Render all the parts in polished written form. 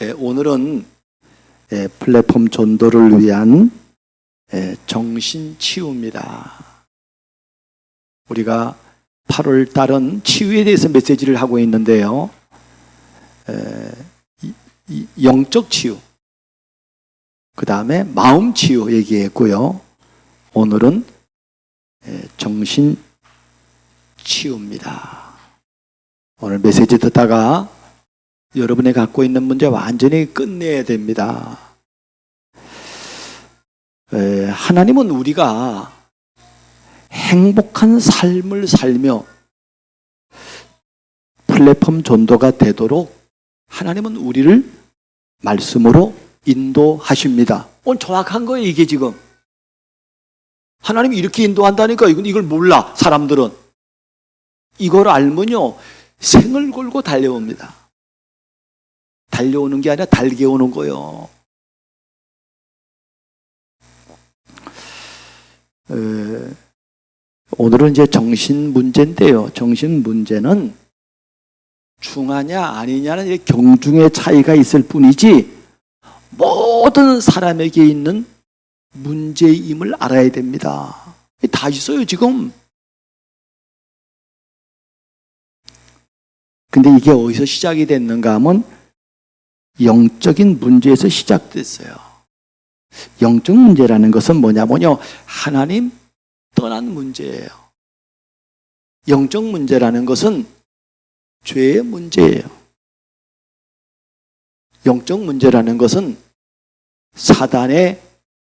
오늘은 플랫폼 전도를 위한 정신치유입니다. 우리가 8월 달은 치유에 대해서 메시지를 하고 있는데요. 영적 치유, 그 다음에 마음 치유 얘기했고요. 오늘은 정신 치유입니다. 오늘 메시지 듣다가 여러분이 갖고 있는 문제 완전히 끝내야 됩니다. 하나님은 우리가 행복한 삶을 살며 플랫폼 전도가 되도록 하나님은 우리를 말씀으로 인도하십니다. 오늘 정확한 거예요, 이게 지금. 하나님이 이렇게 인도한다니까 이걸 몰라, 사람들은. 이걸 알면요, 생을 걸고 달려옵니다. 달려오는 게 아니라 달게 오는 거예요. 오늘은 이제 정신 문제인데요. 정신 문제는 중하냐 아니냐는 경중의 차이가 있을 뿐이지 모든 사람에게 있는 문제임을 알아야 됩니다. 다 있어요, 지금. 근데 이게 어디서 시작이 됐는가 하면 영적인 문제에서 시작됐어요. 영적 문제라는 것은 뭐냐면요, 하나님 떠난 문제예요. 영적 문제라는 것은 죄의 문제예요. 영적 문제라는 것은 사단의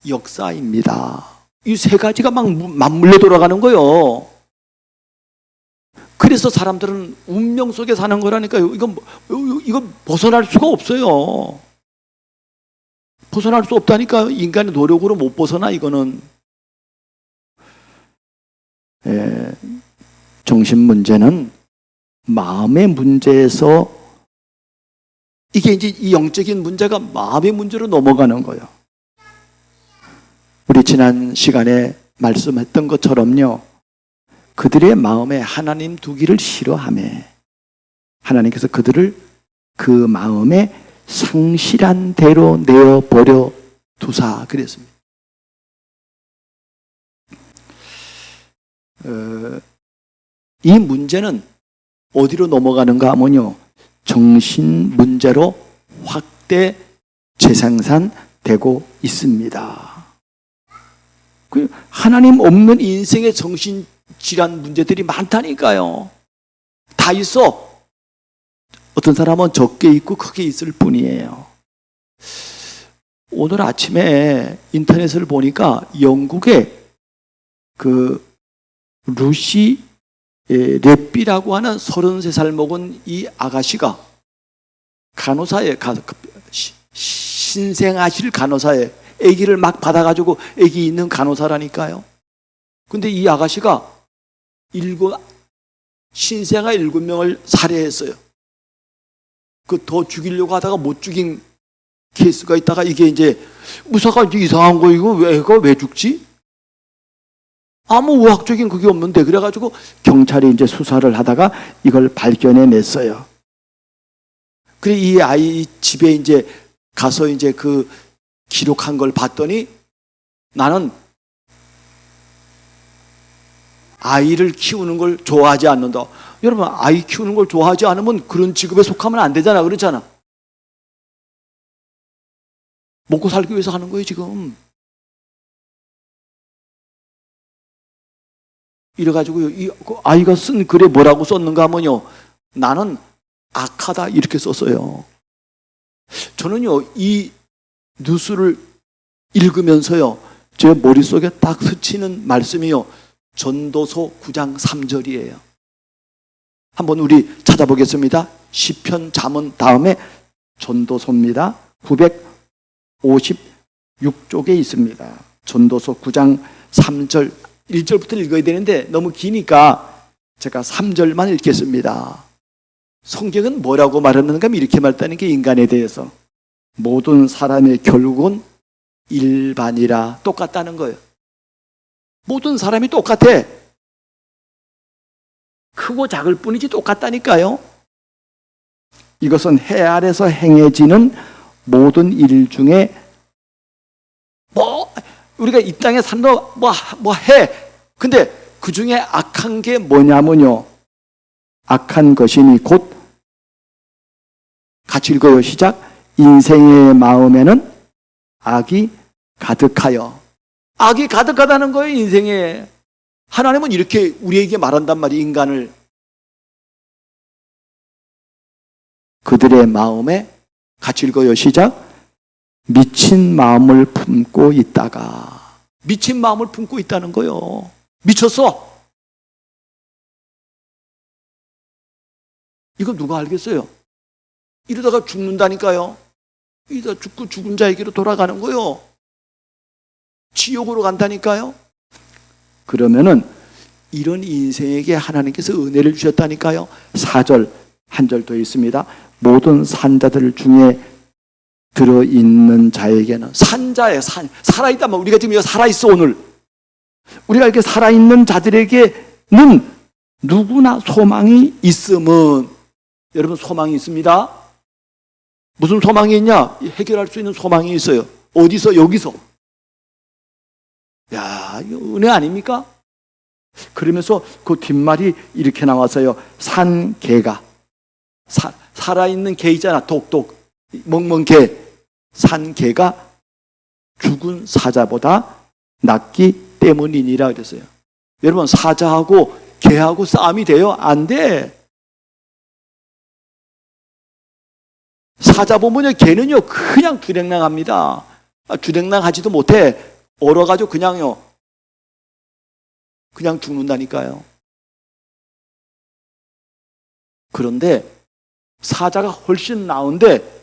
역사입니다. 이 세 가지가 막 맞물려 돌아가는 거예요. 그래서 사람들은 운명 속에 사는 거라니까요. 이건 벗어날 수가 없어요. 벗어날 수 없다니까. 인간의 노력으로 못 벗어나, 이거는. 정신 문제는 마음의 문제에서 이게 이제 이 영적인 문제가 마음의 문제로 넘어가는 거예요. 우리 지난 시간에 말씀했던 것처럼요, 그들의 마음에 하나님 두기를 싫어하며 하나님께서 그들을 그 마음에 상실한 대로 내어버려 두사 그랬습니다. 이 문제는 어디로 넘어가는가 하면요, 정신 문제로 확대 재생산되고 있습니다. 하나님 없는 인생의 정신 질환 문제들이 많다니까요. 다 있어. 어떤 사람은 적게 있고 크게 있을 뿐이에요. 오늘 아침에 인터넷을 보니까 영국의 그 루시 랩비라고 하는 33살 먹은 이 아가씨가 간호사에 신생아실 간호사에 아기를 막 받아가지고 아기 있는 간호사라니까요. 근데 이 아가씨가 신생아 7명을 살해했어요. 그 더 죽이려고 하다가 못 죽인 케이스가 있다가 이게 이제 무사가 이제 이상한 거, 이거 애가 왜 죽지? 아무 의학적인 그게 없는데, 그래가지고 경찰이 이제 수사를 하다가 이걸 발견해냈어요. 그래, 이 아이 집에 이제 가서 이제 그 기록한 걸 봤더니 나는 아이를 키우는 걸 좋아하지 않는다. 여러분, 아이 키우는 걸 좋아하지 않으면 그런 직업에 속하면 안 되잖아. 그렇잖아. 먹고 살기 위해서 하는 거예요, 지금. 이래가지고 그 아이가 쓴 글에 뭐라고 썼는가 하면요, 나는 악하다 이렇게 썼어요. 저는요, 이 뉴스를 읽으면서요, 제 머릿속에 딱 스치는 말씀이요, 전도서 9장 3절이에요. 한번 우리 찾아보겠습니다. 시편 잠언 다음에 전도서입니다. 956쪽에 있습니다. 전도서 9장 3절 1절부터 읽어야 되는데 너무 기니까 제가 3절만 읽겠습니다. 성경은 뭐라고 말하는가 하면 이렇게 말했다는 게, 인간에 대해서 모든 사람의 결국은 일반이라 똑같다는 거예요. 모든 사람이 똑같아. 크고 작을 뿐이지 똑같다니까요. 이것은 해 아래서 행해지는 모든 일 중에 우리가 이 땅에 산다 뭐 해. 근데 그 중에 악한 게 뭐냐면요. 악한 것이니 곧 같이 읽어요. 시작. 인생의 마음에는 악이 가득하여. 악이 가득하다는 거예요. 인생에. 하나님은 이렇게 우리에게 말한단 말이에요. 인간을. 그들의 마음에 같이 읽어요. 시작. 미친 마음을 품고 있다가. 미친 마음을 품고 있다는 거예요. 미쳤어. 이거 누가 알겠어요? 이러다가 죽는다니까요. 이러다 죽고 죽은 자에게로 돌아가는 거예요. 지옥으로 간다니까요. 그러면은 이런 인생에게 하나님께서 은혜를 주셨다니까요. 4절 한 절 더 있습니다. 모든 산자들 중에 들어있는 자에게는. 산자예요. 살아있다면 우리가 지금 여기 살아있어. 오늘 우리가 이렇게 살아있는 자들에게는 누구나 소망이 있음은. 여러분 소망이 있습니다. 무슨 소망이 있냐? 해결할 수 있는 소망이 있어요. 어디서? 여기서. 야, 이거 은혜 아닙니까? 그러면서 그 뒷말이 이렇게 나왔어요. 산 개가. 살아있는 개 있잖아. 독. 멍멍 개. 산 개가 죽은 사자보다 낫기 때문이니라 그랬어요. 여러분 사자하고 개하고 싸움이 돼요? 안 돼. 사자 보면요, 개는요 그냥 주랭랑합니다. 주랭랑하지도 못해. 얼어가지고 그냥요 그냥 죽는다니까요. 그런데 사자가 훨씬 나은데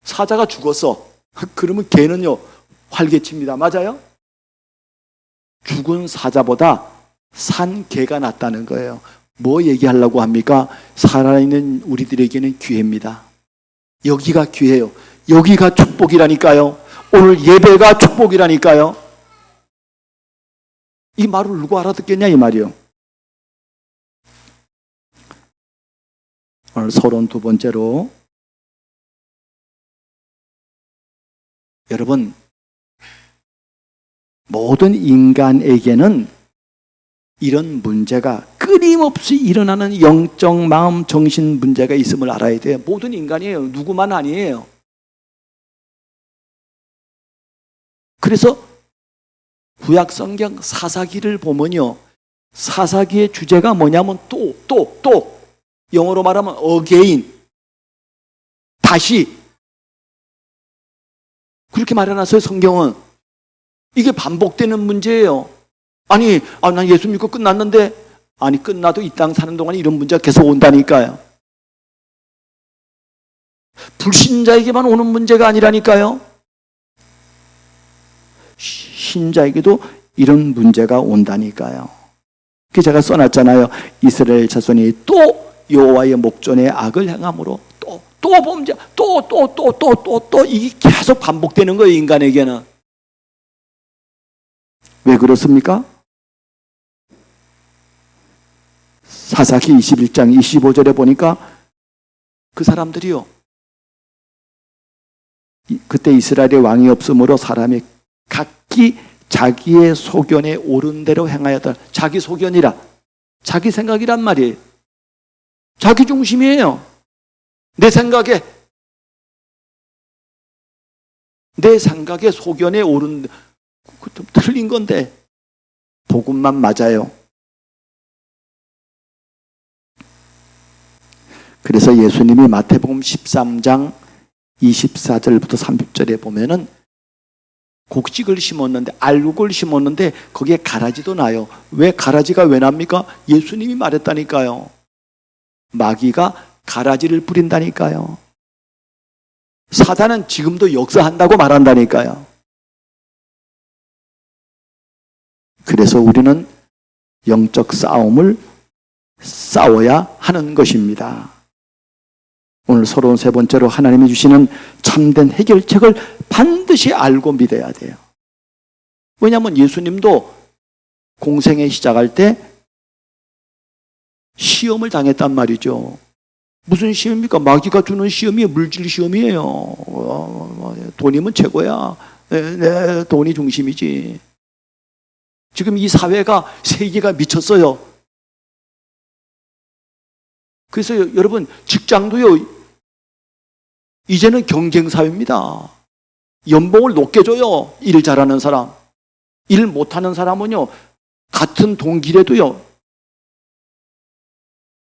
사자가 죽었어. 그러면 개는요 활개칩니다. 맞아요? 죽은 사자보다 산 개가 낫다는 거예요. 뭐 얘기하려고 합니까? 살아있는 우리들에게는 기회입니다. 여기가 기회예요. 여기가 축복이라니까요. 오늘 예배가 축복이라니까요. 이 말을 누구 알아듣겠냐 이 말이요. 오늘 32번째로 여러분 모든 인간에게는 이런 문제가 끊임없이 일어나는 영적 마음 정신 문제가 있음을 알아야 돼요. 모든 인간이에요. 누구만 아니에요. 그래서 구약 성경 사사기를 보면요. 사사기의 주제가 뭐냐면 또 영어로 말하면 again 다시 그렇게 말해놨어요. 성경은. 이게 반복되는 문제예요. 아니, 난 예수 믿고 끝났는데, 아니, 끝나도 이 땅 사는 동안 이런 문제가 계속 온다니까요. 불신자에게만 오는 문제가 아니라니까요. 신자에게도 이런 문제가 온다니까요. 그 제가 써놨잖아요. 이스라엘 자손이 또 여호와의 목전에 악을 행함으로 또 범죄, 또 이게 계속 반복되는 거예요. 인간에게는. 왜 그렇습니까? 사사기 21장 25절에 보니까 그 사람들이요. 그때 이스라엘의 왕이 없으므로 사람이 각기 자기의 소견에 옳은 대로 행하였다. 자기 소견이라. 자기 생각이란 말이에요. 자기 중심이에요. 내 생각에 소견에 옳은, 좀 틀린 건데 복음만 맞아요. 그래서 예수님이 마태복음 13장 24절부터 30절에 보면은 곡식을 심었는데, 알곡을 심었는데 거기에 가라지도 나요. 왜 가라지가 왜 납니까? 예수님이 말했다니까요. 마귀가 가라지를 뿌린다니까요. 사단은 지금도 역사한다고 말한다니까요. 그래서 우리는 영적 싸움을 싸워야 하는 것입니다. 오늘 33번째로 하나님이 주시는 참된 해결책을 반드시 알고 믿어야 돼요. 왜냐하면 예수님도 공생에 시작할 때 시험을 당했단 말이죠. 무슨 시험입니까? 마귀가 주는 시험이 물질 시험이에요. 돈이면 최고야. 네, 돈이 중심이지. 지금 이 사회가, 세계가 미쳤어요. 그래서 여러분, 직장도요, 이제는 경쟁 사회입니다. 연봉을 높게 줘요. 일 잘하는 사람. 일 못하는 사람은요, 같은 동기라도요,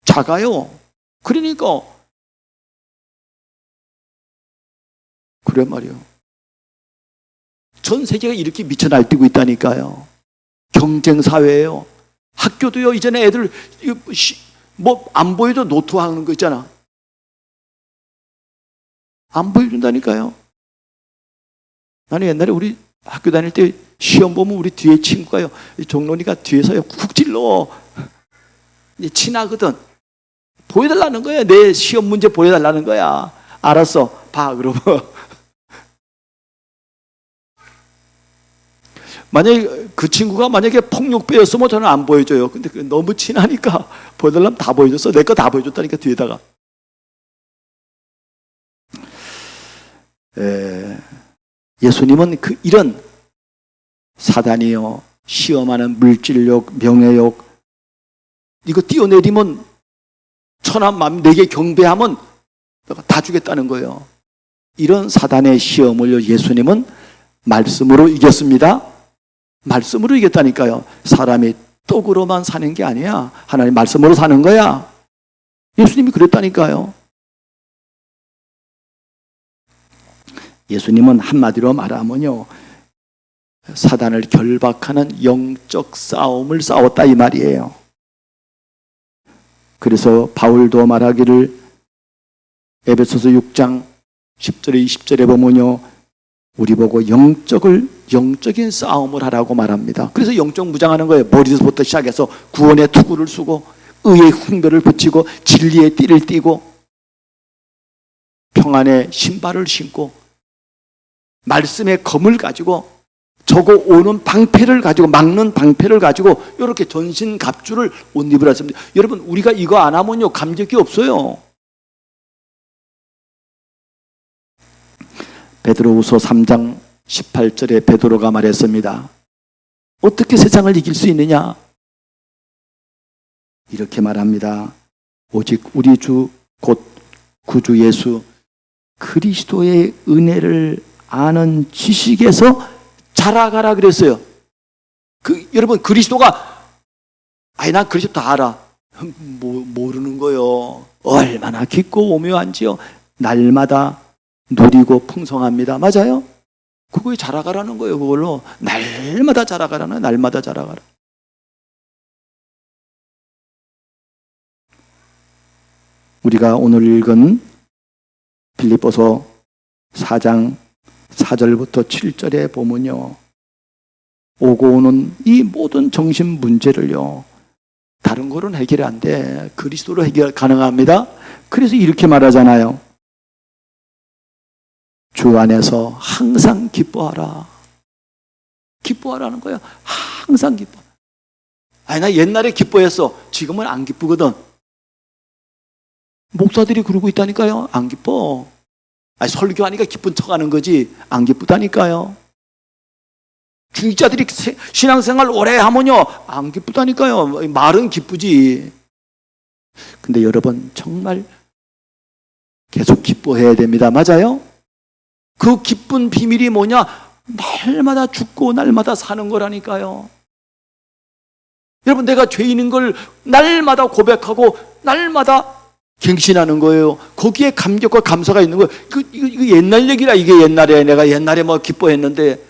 작아요. 그러니까, 그래 말이요. 전 세계가 이렇게 미쳐 날뛰고 있다니까요. 경쟁 사회예요. 학교도요, 이제는 애들 뭐 안 보여도 노트하는 거 있잖아. 안 보여준다니까요. 나는 옛날에 우리 학교 다닐 때 시험 보면 우리 뒤에 친구가요, 종론이가 뒤에서요 쿡 찔러. 친하거든. 보여달라는 거야. 내 시험 문제 보여달라는 거야. 알았어, 봐. 그러면 만약에 그 친구가 만약에 폭력배였으면 저는 안 보여줘요. 근데 너무 친하니까 보여달라면 다 보여줬어. 내 거 다 보여줬다니까, 뒤에다가. 예수님은 이런 사단이요, 시험하는 물질욕, 명예욕, 이거 띄어내리면, 천한 내게 경배하면 내가 다 주겠다는 거예요. 이런 사단의 시험을 예수님은 말씀으로 이겼습니다. 말씀으로 이겼다니까요. 사람이 떡으로만 사는 게 아니야. 하나님 말씀으로 사는 거야. 예수님이 그랬다니까요. 예수님은 한마디로 말하면요, 사단을 결박하는 영적 싸움을 싸웠다, 이 말이에요. 그래서 바울도 말하기를, 에베소서 6장 10절에 20절에 보면요, 우리 보고 영적인 싸움을 하라고 말합니다. 그래서 영적 무장하는 거예요. 머리부터 시작해서 구원의 투구를 쓰고, 의의 훈배를 붙이고, 진리의 띠를 띠고, 평안의 신발을 신고, 말씀의 검을 가지고, 저거 오는 방패를 가지고, 막는 방패를 가지고, 이렇게 전신 갑주를 옷 입으라 했습니다. 여러분, 우리가 이거 안 하면요, 감격이 없어요. 베드로후서 3장 18절에 베드로가 말했습니다. 어떻게 세상을 이길 수 있느냐? 이렇게 말합니다. 오직 우리 주 곧 구주 예수 그리스도의 은혜를 아는 지식에서 자라가라 그랬어요. 여러분, 그리스도가, 난 그리스도 다 알아. 모르는 거요. 얼마나 깊고 오묘한지요. 날마다 누리고 풍성합니다. 맞아요? 그거에 자라가라는 거예요. 그걸로 날마다 자라가라는, 날마다 자라가라. 우리가 오늘 읽은 빌립보서 4장 4절부터 7절에 보면요, 오고 오는 이 모든 정신 문제를요, 다른 거로는 해결이 안 돼. 그리스도로 해결 가능합니다. 그래서 이렇게 말하잖아요. 주 안에서 항상 기뻐하라. 기뻐하라는 거야. 항상 기뻐. 나 옛날에 기뻐했어. 지금은 안 기쁘거든. 목사들이 그러고 있다니까요. 안 기뻐. 설교하니까 기쁜 척하는 거지 안 기쁘다니까요. 중직자들이 신앙생활 오래 하면요, 안 기쁘다니까요. 말은 기쁘지. 근데 여러분, 정말 계속 기뻐해야 됩니다. 맞아요? 그 기쁜 비밀이 뭐냐? 날마다 죽고 날마다 사는 거라니까요. 여러분, 내가 죄인인 걸 날마다 고백하고 날마다 갱신하는 거예요. 거기에 감격과 감사가 있는 거예요. 이거 옛날 얘기라. 이게 옛날에 내가 옛날에 뭐 기뻐했는데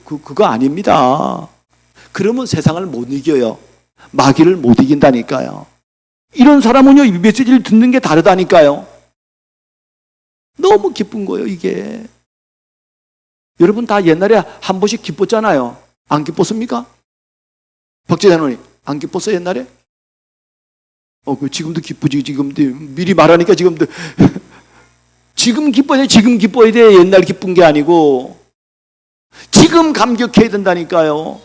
그거 아닙니다. 그러면 세상을 못 이겨요. 마귀를 못 이긴다니까요. 이런 사람은요, 이 메시지를 듣는 게 다르다니까요. 너무 기쁜 거예요, 이게. 여러분 다 옛날에 한 번씩 기뻤잖아요. 안 기뻤습니까? 박재단원이 안 기뻤어, 옛날에? 지금도 기쁘지. 지금도 미리 말하니까 지금도 지금 기뻐야 돼. 지금 기뻐야 돼. 옛날 기쁜 게 아니고 지금 감격해야 된다니까요.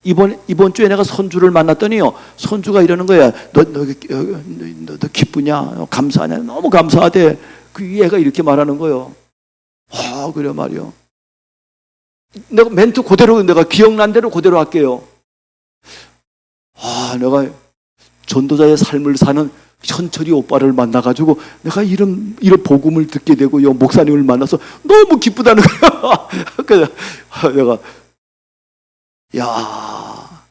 이번 주에 내가 선주를 만났더니요. 선주가 이러는 거야. 너 기쁘냐? 감사하냐? 너무 감사하대. 그 얘가 이렇게 말하는 거예요. 아, 그래 말이요. 내가 멘트 그대로 내가 기억난 대로 그대로 할게요. 아, 내가 전도자의 삶을 사는 현철이 오빠를 만나가지고 내가 이런 복음을 듣게 되고요. 목사님을 만나서 너무 기쁘다는 거야. 그래서 내가 야,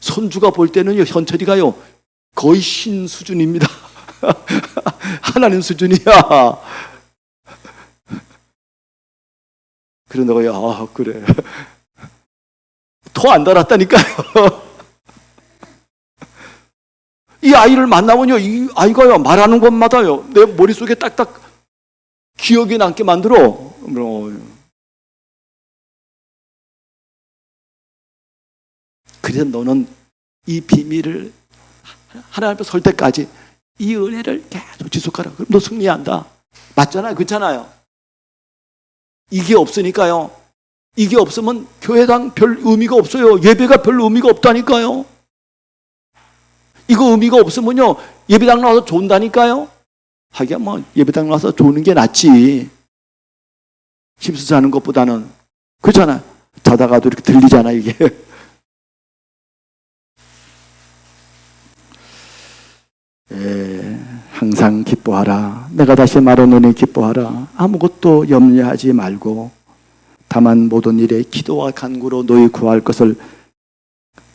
손주가 볼 때는요, 현철이가요 거의 신 수준입니다. 하나님 수준이야. 그래 내가 야 그래 더 안 달았다니까요. 이 아이를 만나면요, 이 아이가요 말하는 것마다요 내 머릿속에 딱딱 기억에 남게 만들어. 그래서 너는 이 비밀을 하나님 앞에 설 때까지 이 은혜를 계속 지속하라. 그럼 너 승리한다. 맞잖아요. 그렇잖아요. 이게 없으니까요. 이게 없으면 교회당 별 의미가 없어요. 예배가 별 의미가 없다니까요. 이거 의미가 없으면요 예배당 나와서 존다니까요. 하기야 뭐 예배당 나와서 조는 게 낫지. 힘써 자는 것보다는. 그렇잖아요. 자다가도 이렇게 들리잖아 이게. 항상 기뻐하라. 내가 다시 말하노니 기뻐하라. 아무것도 염려하지 말고 다만 모든 일에 기도와 간구로 너희 구할 것을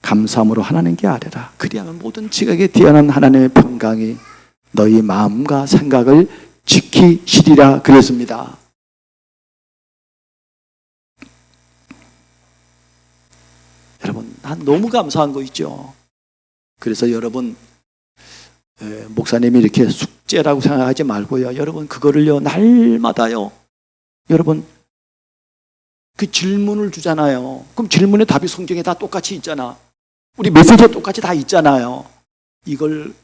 감사함으로 하나님께 아뢰라. 그리하면 모든 지각에 뛰어난 하나님의 평강이 너희 마음과 생각을 지키시리라 그랬습니다. 여러분, 난 너무 감사한 거 있죠. 그래서 여러분 목사님이 이렇게 숙제라고 생각하지 말고요. 여러분 그거를요 날마다요. 여러분 그 질문을 주잖아요. 그럼 질문의 답이 성경에 다 똑같이 있잖아. 우리 메시지에 똑같이 다 있잖아요. 이걸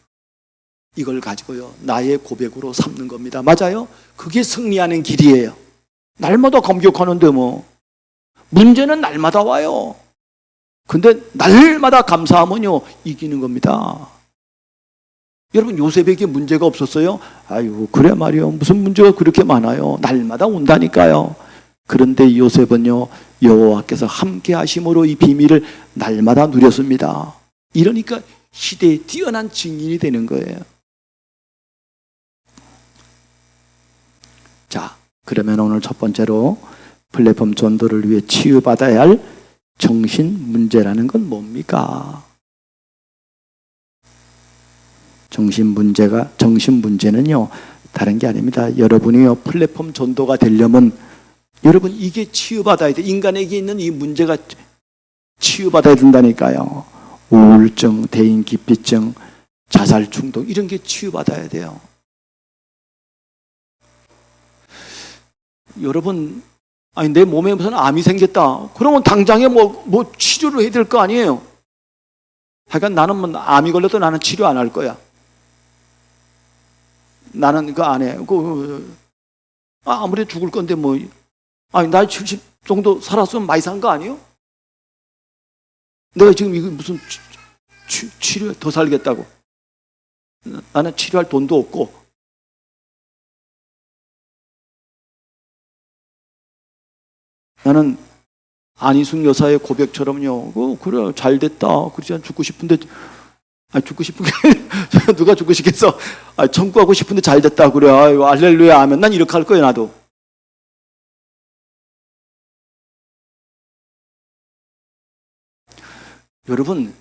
가지고요 나의 고백으로 삼는 겁니다. 맞아요? 그게 승리하는 길이에요. 날마다 감격하는데 뭐 문제는 날마다 와요. 근데 날마다 감사하면요 이기는 겁니다. 여러분 요셉에게 문제가 없었어요? 아유 그래 말이요. 무슨 문제가 그렇게 많아요. 날마다 온다니까요. 그런데 요셉은요 여호와께서 함께 하심으로 이 비밀을 날마다 누렸습니다. 이러니까 시대에 뛰어난 증인이 되는 거예요. 자, 그러면 오늘 첫 번째로 플랫폼 전도를 위해 치유받아야 할 정신 문제라는 건 뭡니까? 정신 문제는요 다른 게 아닙니다. 여러분이요 플랫폼 전도가 되려면 여러분 이게 치유받아야 돼. 인간에게 있는 이 문제가 치유받아야 된다니까요. 우울증, 대인기피증, 자살 충동 이런 게 치유받아야 돼요. 여러분 아니 내 몸에 무슨 암이 생겼다. 그러면 당장에 뭐 치료를 해야 될 거 아니에요. 하여간 나는 뭐 암이 걸려도 나는 치료 안 할 거야. 나는 그거 안 해. 아무리 죽을 건데 뭐 아니 나이 70 정도 살았으면 많이 산 거 아니에요? 내가 지금 이거 무슨 치료에 더 살겠다고. 나는 치료할 돈도 없고. 나는 안희숙 여사의 고백처럼요. 그래 잘 됐다. 그렇지 죽고 싶은데 죽고 싶은 게 누가 죽고 싶겠어. 청구하고 싶은데 잘 됐다. 그래 할렐루야 하면 난 이렇게 할 거예요. 나도. 여러분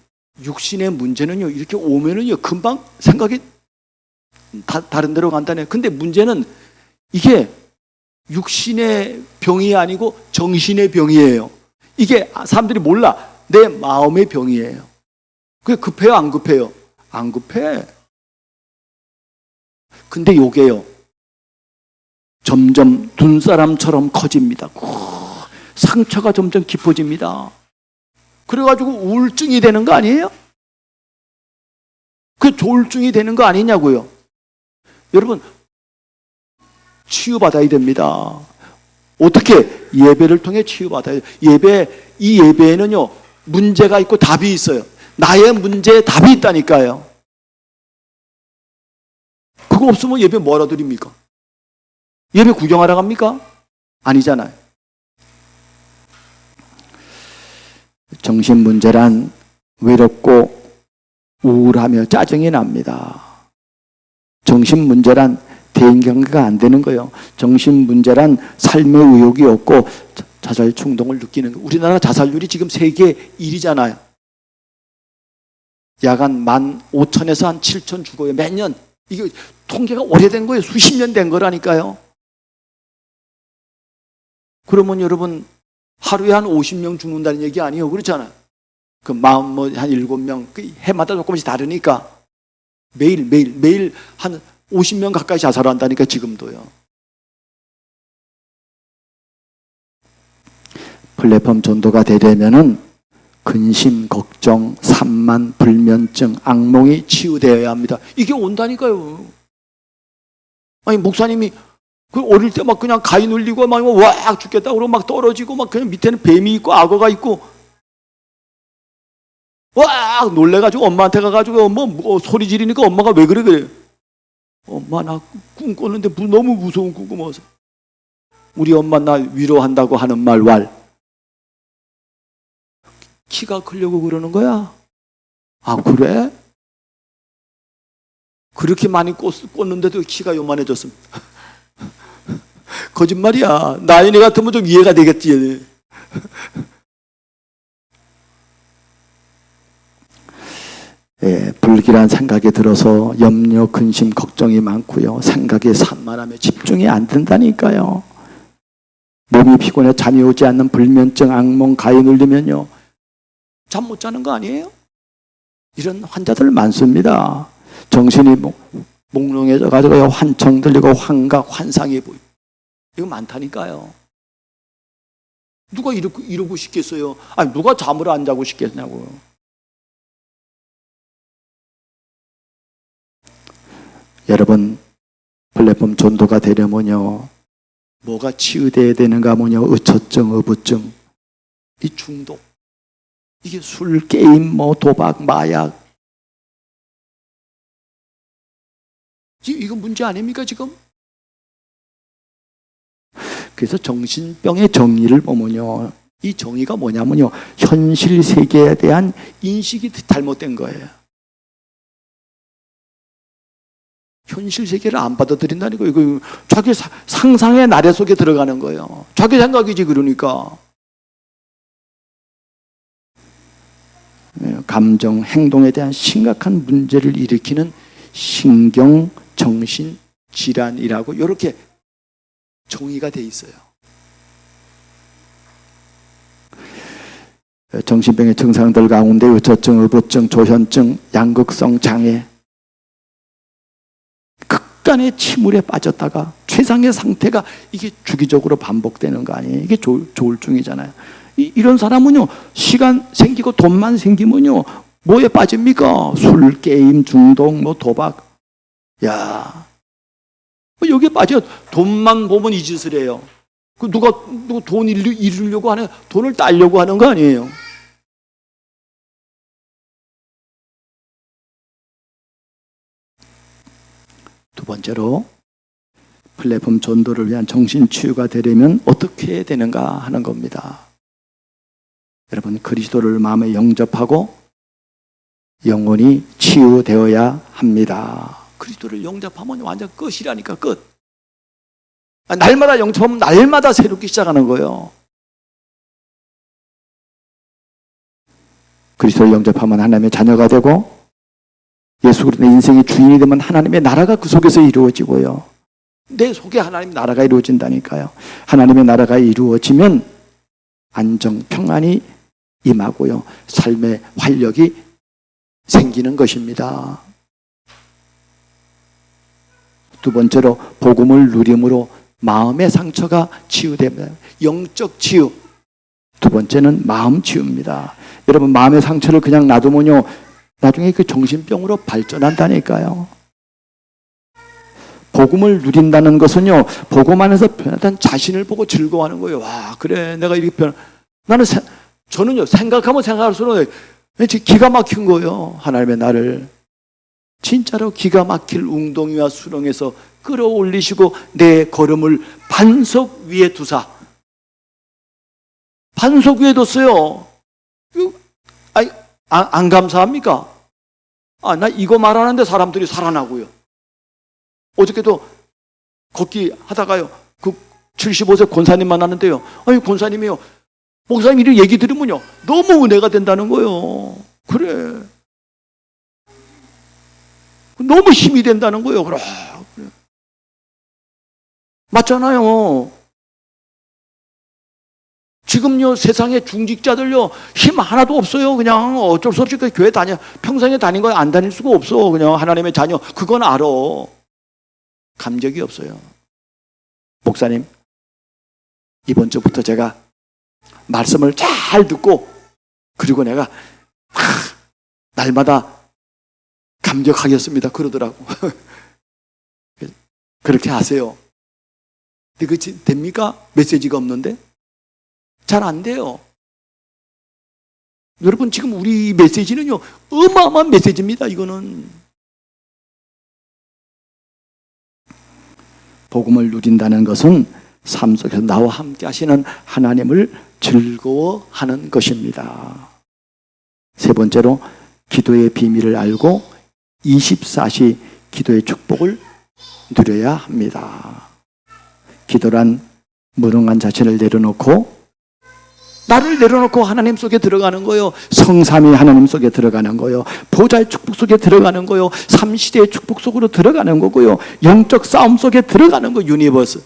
육신의 문제는요 이렇게 오면은요 금방 생각이 다른 데로 간다네. 근데 문제는 이게 육신의 병이 아니고 정신의 병이에요. 이게 사람들이 몰라. 내 마음의 병이에요. 그게 급해요 안 급해요? 안 급해. 근데 요게요 점점 눈사람처럼 커집니다. 상처가 점점 깊어집니다. 그래가지고 우울증이 되는 거 아니에요? 그 조울증이 되는 거 아니냐고요. 여러분 치유받아야 됩니다. 어떻게? 예배를 통해 치유받아요. 이 예배에는요, 문제가 있고 답이 있어요. 나의 문제에 답이 있다니까요. 그거 없으면 예배 뭐하러 드립니까? 예배 구경하러 갑니까? 아니잖아요. 정신문제란 외롭고 우울하며 짜증이 납니다. 정신문제란 대인관계가 안 되는 거예요. 정신문제란 삶의 의욕이 없고 자살 충동을 느끼는 거예요. 우리나라 자살률이 지금 세계 1위잖아요. 약 한 15,000에서 한 7,000 죽어요. 매년. 이게 통계가 오래된 거예요. 수십 년 된 거라니까요. 그러면 여러분 하루에 한 50명 죽는다는 얘기 아니에요. 그렇잖아요. 그 마음 한 7명, 해마다 조금씩 다르니까 매일 한 50명 가까이 자살한다니까 지금도요. 플랫폼 전도가 되려면은 근심, 걱정, 산만, 불면증, 악몽이 치유되어야 합니다. 이게 온다니까요. 아니 목사님이 그 어릴 때 막 그냥 가위 눌리고 막 와 죽겠다 그러고 막 떨어지고 막 그냥 밑에는 뱀이 있고 악어가 있고 와 놀래가지고 엄마한테 가가지고 뭐 소리 지르니까 엄마가 왜 그래? 엄마 나 꿈 꿨는데 너무 무서운 꿈 꿔서 우리 엄마 나 위로한다고 하는 말 키가 크려고 그러는 거야? 아 그래? 그렇게 많이 꿨는데도 키가 요만해졌음. 거짓말이야. 나이네 같으면 좀 이해가 되겠지. 예, 불길한 생각이 들어서 염려, 근심, 걱정이 많고요. 생각이 산만하며 집중이 안 된다니까요. 몸이 피곤해 잠이 오지 않는 불면증, 악몽, 가위 눌리면요. 잠 못 자는 거 아니에요? 이런 환자들 많습니다. 정신이 몽롱해져 가지고 환청 들리고 환각, 환상이 보이고 이거 많다니까요. 누가 이러고 싶겠어요? 아니 누가 잠을 안 자고 싶겠냐고요. 여러분 플랫폼 전도가 되려면요 뭐가 치유돼야 되는가 뭐냐 의처증, 의부증, 이 중독, 이게 술, 게임, 도박, 마약 지금 이거 문제 아닙니까 지금? 그래서 정신병의 정의를 보면요 이 정의가 뭐냐면요 현실 세계에 대한 인식이 잘못된 거예요. 현실 세계를 안 받아들인다니까 이거 자기 상상의 나래 속에 들어가는 거예요. 자기 생각이지 그러니까. 감정, 행동에 대한 심각한 문제를 일으키는 신경, 정신, 질환이라고 이렇게 정의가 돼 있어요. 정신병의 증상들 가운데 의처증, 의부증, 조현증, 양극성 장애, 극간의 침울에 빠졌다가 최상의 상태가 이게 주기적으로 반복되는 거 아니에요? 이게 조울증이잖아요. 이런 사람은요 시간 생기고 돈만 생기면요 뭐에 빠집니까? 술, 게임, 중독, 도박. 야, 여기에 빠져. 돈만 보면 이 짓을 해요. 누가 돈 잃으려고 하는, 돈을 따려고 하는 거 아니에요? 두 번째로 플랫폼 전도를 위한 정신치유가 되려면 어떻게 해야 되는가 하는 겁니다. 여러분 그리스도를 마음에 영접하고 영혼이 치유되어야 합니다. 그리스도를 영접하면 완전 끝이라니까 끝. 날마다 영접하면 날마다 새롭게 시작하는 거예요. 그리스도를 영접하면 하나님의 자녀가 되고 예수 그리스도의 인생의 주인이 되면 하나님의 나라가 그 속에서 이루어지고요. 내 속에 하나님의 나라가 이루어진다니까요. 하나님의 나라가 이루어지면 안정, 평안이 임하고요. 삶의 활력이 생기는 것입니다. 두 번째로 복음을 누림으로 마음의 상처가 치유됩니다. 영적 치유. 두 번째는 마음 치유입니다. 여러분 마음의 상처를 그냥 놔두면요 나중에 그 정신병으로 발전한다니까요. 복음을 누린다는 것은요, 복음 안에서 변화된 자신을 보고 즐거워하는 거예요. 와, 그래, 내가 이렇게 저는요, 생각하면 생각할수록 기가 막힌 거예요. 하나님의 나를 진짜로 기가 막힐 웅덩이와 수렁에서 끌어올리시고 내 걸음을 반석 위에 두사. 반석 위에 뒀어요. 안 감사합니까? 나 이거 말하는데 사람들이 살아나고요. 어저께도 걷기 하다가요, 그 75세 권사님 만났는데요. 권사님이요, 목사님 이런 얘기 들으면요, 너무 은혜가 된다는 거예요. 그래. 너무 힘이 된다는 거예요. 그래. 맞잖아요. 지금요, 세상에 중직자들요, 힘 하나도 없어요. 그냥 어쩔 수 없이 그 교회 평생에 다닌 거 안 다닐 수가 없어. 그냥 하나님의 자녀. 그건 알아. 감격이 없어요. 목사님, 이번 주부터 제가 말씀을 잘 듣고, 그리고 내가 날마다 감격하겠습니다. 그러더라고. 그렇게 하세요. 근데 그게 됩니까? 메시지가 없는데? 잘 안 돼요. 여러분, 지금 우리 메시지는요, 어마어마한 메시지입니다. 이거는. 복음을 누린다는 것은 삶 속에서 나와 함께 하시는 하나님을 즐거워하는 것입니다. 세 번째로, 기도의 비밀을 알고 24시 기도의 축복을 누려야 합니다. 기도란 무능한 자신을 내려놓고, 나를 내려놓고 하나님 속에 들어가는 거예요. 성삼위 하나님 속에 들어가는 거예요. 보좌의 축복 속에 들어가는 거예요. 삼시대의 축복 속으로 들어가는 거고요. 영적 싸움 속에 들어가는 거, 유니버스.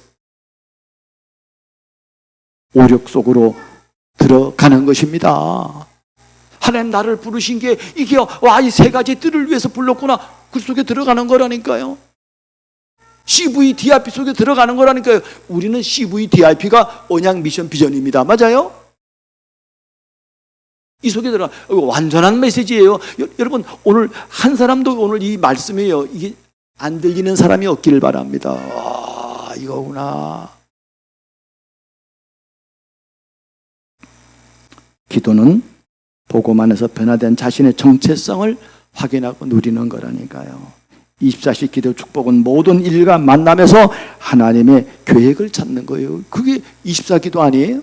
오력 속으로 들어가는 것입니다. 하나님 나를 부르신 게 이게 이 세 가지 뜰을 위해서 불렀구나. 그 속에 들어가는 거라니까요. CVDIP 속에 들어가는 거라니까요. 우리는 CVDIP가 언약 미션 비전입니다. 맞아요? 이 속에 들어가 완전한 메시지예요. 여러분, 오늘 한 사람도 오늘 이 말씀이에요. 이게 안 들리는 사람이 없기를 바랍니다. 이거구나. 기도는 복음 안에서 변화된 자신의 정체성을 확인하고 누리는 거라니까요. 24시 기도 축복은 모든 일과 만남에서 하나님의 계획을 찾는 거예요. 그게 24기도 아니에요?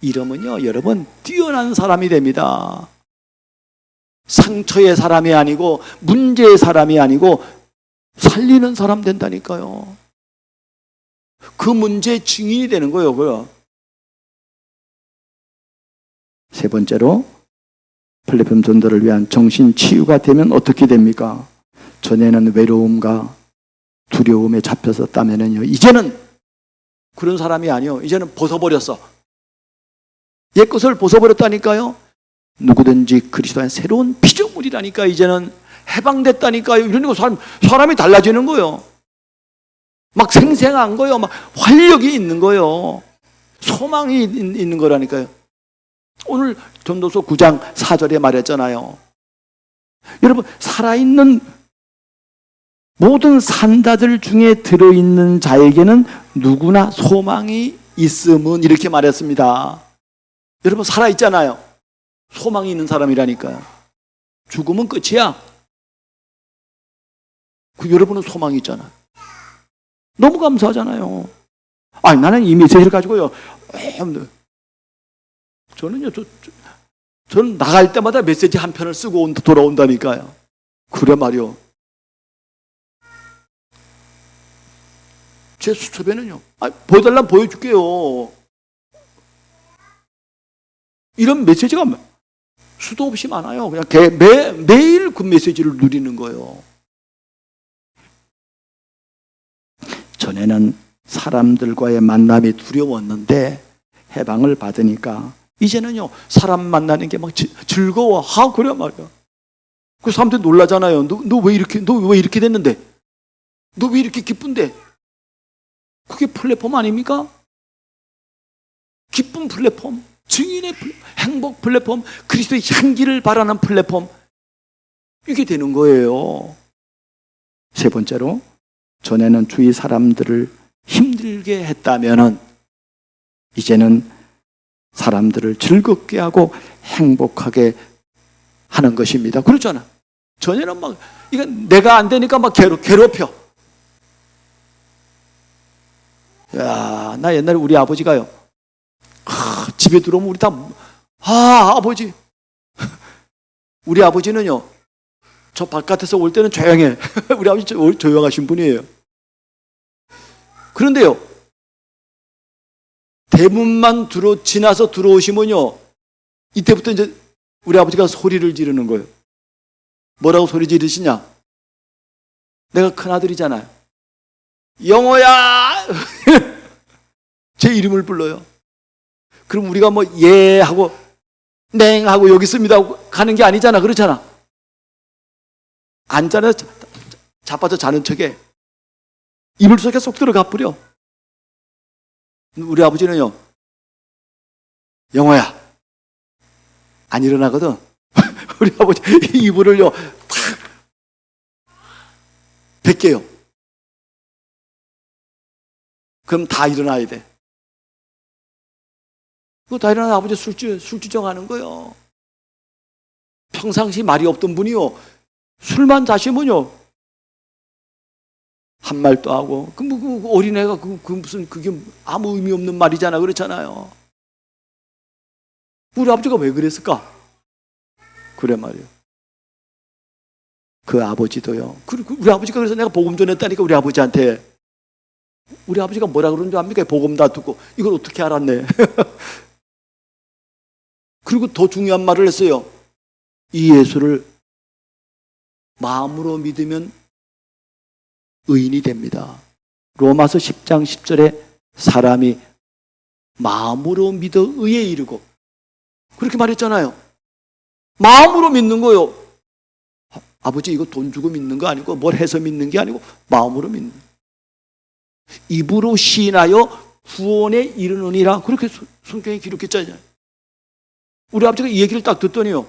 이러면요, 여러분, 뛰어난 사람이 됩니다. 상처의 사람이 아니고, 문제의 사람이 아니고, 살리는 사람 된다니까요. 그 문제의 증인이 되는 거예요, 그요. 세 번째로, 플랫폼 전도를 위한 정신 치유가 되면 어떻게 됩니까? 전에는 외로움과 두려움에 잡혔었다면요, 이제는 그런 사람이 아니요, 이제는 벗어버렸어. 옛 것을 벗어버렸다니까요. 누구든지 그리스도 안에 새로운 피조물이라니까. 이제는 해방됐다니까요. 이런 거 사람이 달라지는 거예요. 막 생생한 거예요. 막 활력이 있는 거예요. 소망이 있는 거라니까요. 오늘 전도서 9장 4절에 말했잖아요. 여러분, 살아있는 모든 산다들 중에 들어있는 자에게는 누구나 소망이 있음은, 이렇게 말했습니다. 여러분, 살아있잖아요. 소망이 있는 사람이라니까요. 죽으면 끝이야. 여러분은 소망이 있잖아요. 너무 감사하잖아요. 나는 이 메시지를 가지고요, 저는 나갈 때마다 메시지 한 편을 쓰고 돌아온다니까요. 그래 말이요. 제 수첩에는요, 보여달라면 보여줄게요. 이런 메시지가 수도 없이 많아요. 그냥 매일 그 메시지를 누리는 거예요. 전에는 사람들과의 만남이 두려웠는데 해방을 받으니까 이제는요, 사람 만나는 게 막 즐거워. 그래 말이야. 그 사람들이 놀라잖아요. 너 왜 이렇게 됐는데? 너 왜 이렇게 기쁜데? 그게 플랫폼 아닙니까? 기쁜 플랫폼, 증인의 행복 플랫폼, 그리스도의 향기를 바라는 플랫폼, 이게 되는 거예요. 세 번째로, 전에는 주위 사람들을 힘들게 했다면은 이제는 사람들을 즐겁게 하고 행복하게 하는 것입니다. 그렇잖아. 전에는 막 이건 내가 안 되니까 막 괴롭혀. 야, 나 옛날에 우리 아버지가요. 집에 들어오면 우리 다 아버지. 우리 아버지는요. 저 바깥에서 올 때는 조용해. 우리 아버지 조용하신 분이에요. 그런데요. 대문만 지나서 들어오시면요. 이때부터 이제 우리 아버지가 소리를 지르는 거예요. 뭐라고 소리 지르시냐? 내가 큰아들이잖아요. 영호야! 제 이름을 불러요. 그럼 우리가 뭐 예 하고 냉 하고 여기 있습니다 하고 가는 게 아니잖아. 그렇잖아. 앉잖아. 자빠져 자는 척에 이불 속에 쏙 들어가 버려. 우리 아버지는요. 영호야. 안 일어나거든. 우리 아버지 이불을요 탁 벗겨요. 그럼 다 일어나야 돼. 그거 다 일어나면 아버지 술주정하는 거요. 평상시 말이 없던 분이요. 술만 자시면요. 한 말도 하고. 그 어린애가 무슨 그게 아무 의미 없는 말이잖아. 그렇잖아요. 우리 아버지가 왜 그랬을까? 그래 말이에요. 그 아버지도요. 우리 아버지가 그래서 내가 복음 전했다니까 우리 아버지한테. 우리 아버지가 뭐라 그러는 줄 압니까? 복음 다 듣고. 이걸 어떻게 알았네. 그리고 더 중요한 말을 했어요. 이 예수를 마음으로 믿으면 의인이 됩니다. 로마서 10장 10절에 사람이 마음으로 믿어 의에 이르고 그렇게 말했잖아요. 마음으로 믿는 거요. 아버지 이거 돈 주고 믿는 거 아니고 뭘 해서 믿는 게 아니고 마음으로 믿는 거예요. 입으로 시인하여 구원에 이르느니라 그렇게 성경에 기록했잖아요. 우리 아버지가 이 얘기를 딱 듣더니요.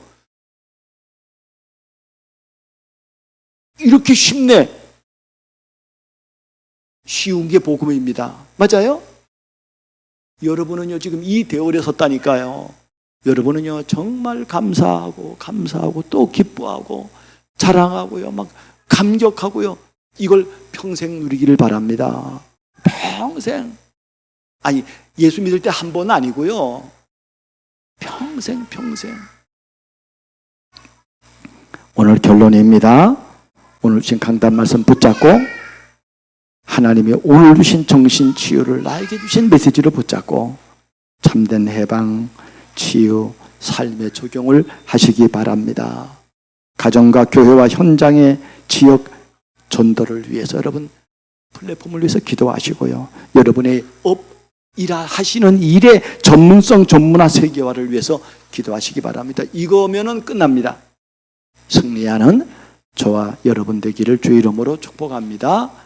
이렇게 쉽네. 쉬운 게 복음입니다. 맞아요? 여러분은요 지금 이 대열에 섰다니까요. 여러분은요 정말 감사하고 또 기뻐하고 자랑하고요 막 감격하고요 이걸 평생 누리기를 바랍니다. 평생. 아니 예수 믿을 때 한 번 아니고요 평생. 오늘 결론입니다. 오늘 주신 강단 말씀 붙잡고 하나님이 오늘 주신 정신치유를 나에게 주신 메시지를 붙잡고 참된 해방, 치유, 삶의 적용을 하시기 바랍니다. 가정과 교회와 현장의 지역 전도를 위해서 여러분 플랫폼을 위해서 기도하시고요. 여러분의 일하시는 일의 전문성 전문화 세계화를 위해서 기도하시기 바랍니다. 이거면은 끝납니다. 승리하는 저와 여러분 되기를 주의 이름으로 축복합니다.